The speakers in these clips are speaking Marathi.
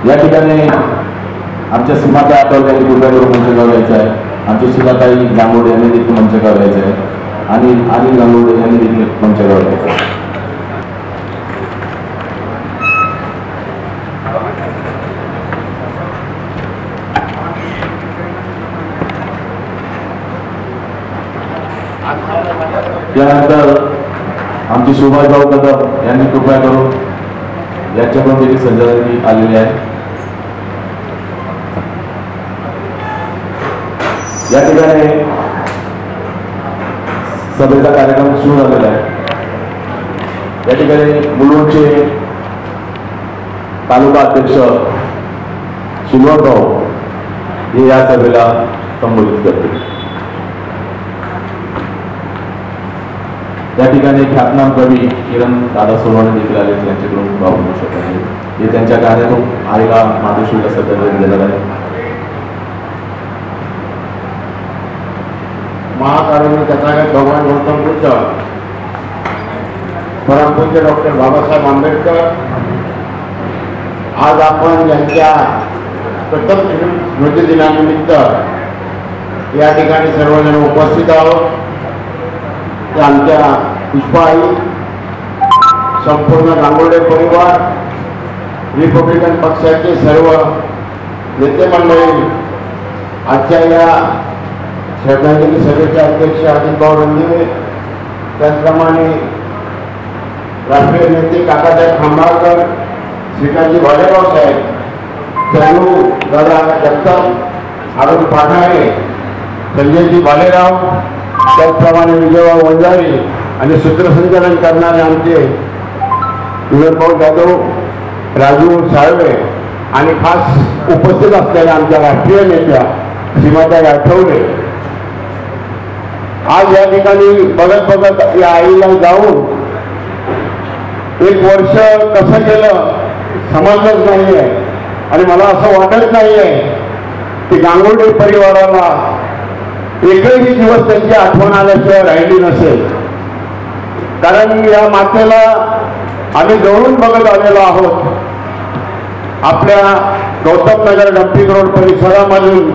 या ठिकाणी आमच्या सीमाताई आठवले यांनी कृपया करून मंचावर यायचं आहे. आमच्या सीमाताई गांगोडे यांनी देखील मंचावर यायचं आहे आणि अनिल गांगोडे यांनी देखील मंचावर यायचं आहे. त्यानंतर आमचे सुभाषभाऊ कदम यांनी कृपया करून यांच्याकडून देखील संचालक आलेले आहे. या ठिकाणी सभेचा कार्यक्रम सुरू झालेला आहे. या ठिकाणी मुलुंडचे तालुका अध्यक्ष शिल्वरभाऊ हे या सभेला संबोधित करतील. या ठिकाणी ख्यातनाम कवी किरण दादा सोनवणे देखील आले, त्यांच्याकडून भाव म्हणू शकत आहे. हे त्यांच्या गाण्यातून आईला मातोश्रीला सध्या दिलेला आहे. महाकारुण्य तथागत भगवान गौतम बुद्ध, परमपूज्य डॉक्टर बाबासाहेब आंबेडकर, आज आपण यांच्या प्रथम स्मृती दिनानिमित्त या ठिकाणी सर्वजण उपस्थित आहोत. ते आमच्या पुष्पाई, संपूर्ण गांगोडे परिवार, रिपब्लिकन पक्षाचे सर्व नेते मंडळी, आजच्या या श्रद्धांजली सभेचे अध्यक्ष अजितभाऊ रणदिवे, त्याचप्रमाणे राष्ट्रीय नेते काकासाहेब खांबाळकर, श्रीकांतजी भालेराव साहेब, चंदू दादा जगताप, अरुण पाठारे, संजयजी भालेराव, त्याचप्रमाणे विजयभाऊ वंजारी आणि सूत्रसंचालन करणारे आमचे विनोदभाऊ जाधव, राजू साळवे आणि खास उपस्थित असलेल्या आमच्या राष्ट्रीय नेत्या सीमाताई आठवले. आज या ठिकाणी बघत बघत या आईला जाऊन एक वर्ष कसं गेलं समजलंच नाही आहे. आणि मला असं वाटत नाही आहे की गांगोडे परिवाराला एकही दिवस त्यांची आठवण आल्याशिवाय राहिली नसेल. कारण या मातेला आम्ही जवळून बघत आलेलो आहोत. आपल्या गौतम नगर डम्पिंग रोड परिसरामधून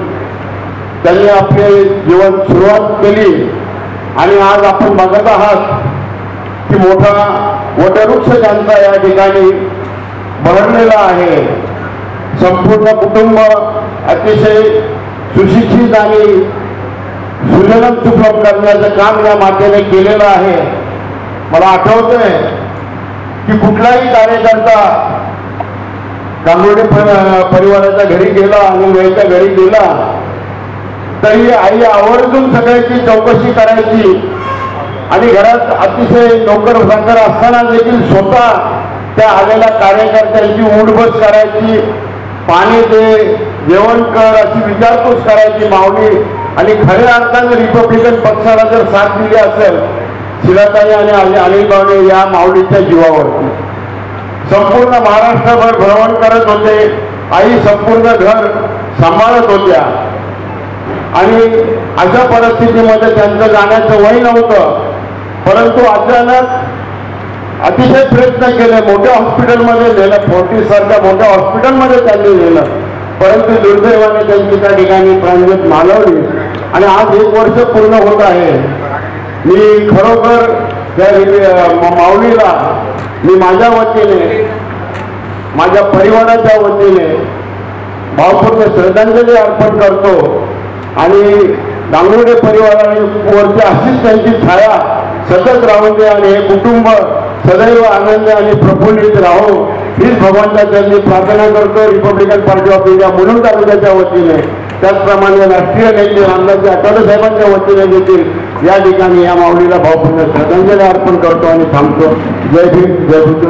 त्यांनी आपले जीवन सुरुवात केली आणि आज आपण बघत आहात की मोठा वटवृक्ष त्यांचा या ठिकाणी बहरलेला आहे. संपूर्ण कुटुंब अतिशय सुशिक्षित आणि सुजलन सुफल करण्याचं काम या मातेने केलेलं आहे. मला आठवतंय की कुठलाही कार्यकर्ता गांगोडे परिवाराच्या घरी गेला आणि वेळच्या घरी गेला तरी आई आवर्जून सगळ्याची चौकशी करायची आणि घरात अतिशय नोकर चाकर असताना देखील स्वतः त्या आलेल्या कार्यकर्त्यांची उठबस करायची, पाणी दे, जेवण कर अशी विचारपूस करायची माऊली. आणि खऱ्या अर्थाने रिपब्लिकन पक्षाला जर साथ दिली असेल शिलाताई आणि अनिल भाऊने या माऊलीच्या जीवावरती संपूर्ण महाराष्ट्रभर भ्रमण करत होते. आई संपूर्ण घर सांभाळत होत्या आणि अशा परिस्थितीमध्ये त्यांचं जाण्याचं वय नव्हतं. परंतु अचानक अतिशय प्रयत्न केले, मोठ्या हॉस्पिटलमध्ये नेलं, फोर्टी सारख्या मोठ्या हॉस्पिटलमध्ये त्यांनी नेलं. परंतु दुर्दैवाने त्यांची त्या ठिकाणी प्राणज्योत मालवली आणि आज 1 वर्ष पूर्ण होत आहे. मी खरोखर त्या माऊलीला मी माझ्या वतीने, माझ्या परिवाराच्या वतीने भावपूर्ण श्रद्धांजली अर्पण करतो आणि गांगोडे परिवारावरती अशीच त्यांची छाया सतत राहून दे आणि हे कुटुंब सदैव आनंद आणि प्रफुल्लित राहो हीच भगवानच्या त्यांनी प्रार्थना करतो. Republican party of India Mulund तालुक्याच्या वतीने, त्याचप्रमाणे राष्ट्रीय नेते रामदासजी आठवले साहेबांच्या वतीने देखील या ठिकाणी या माऊलीला भावपूर्ण श्रद्धांजली अर्पण करतो आणि थांबतो. जय भीम, जय बुद्ध.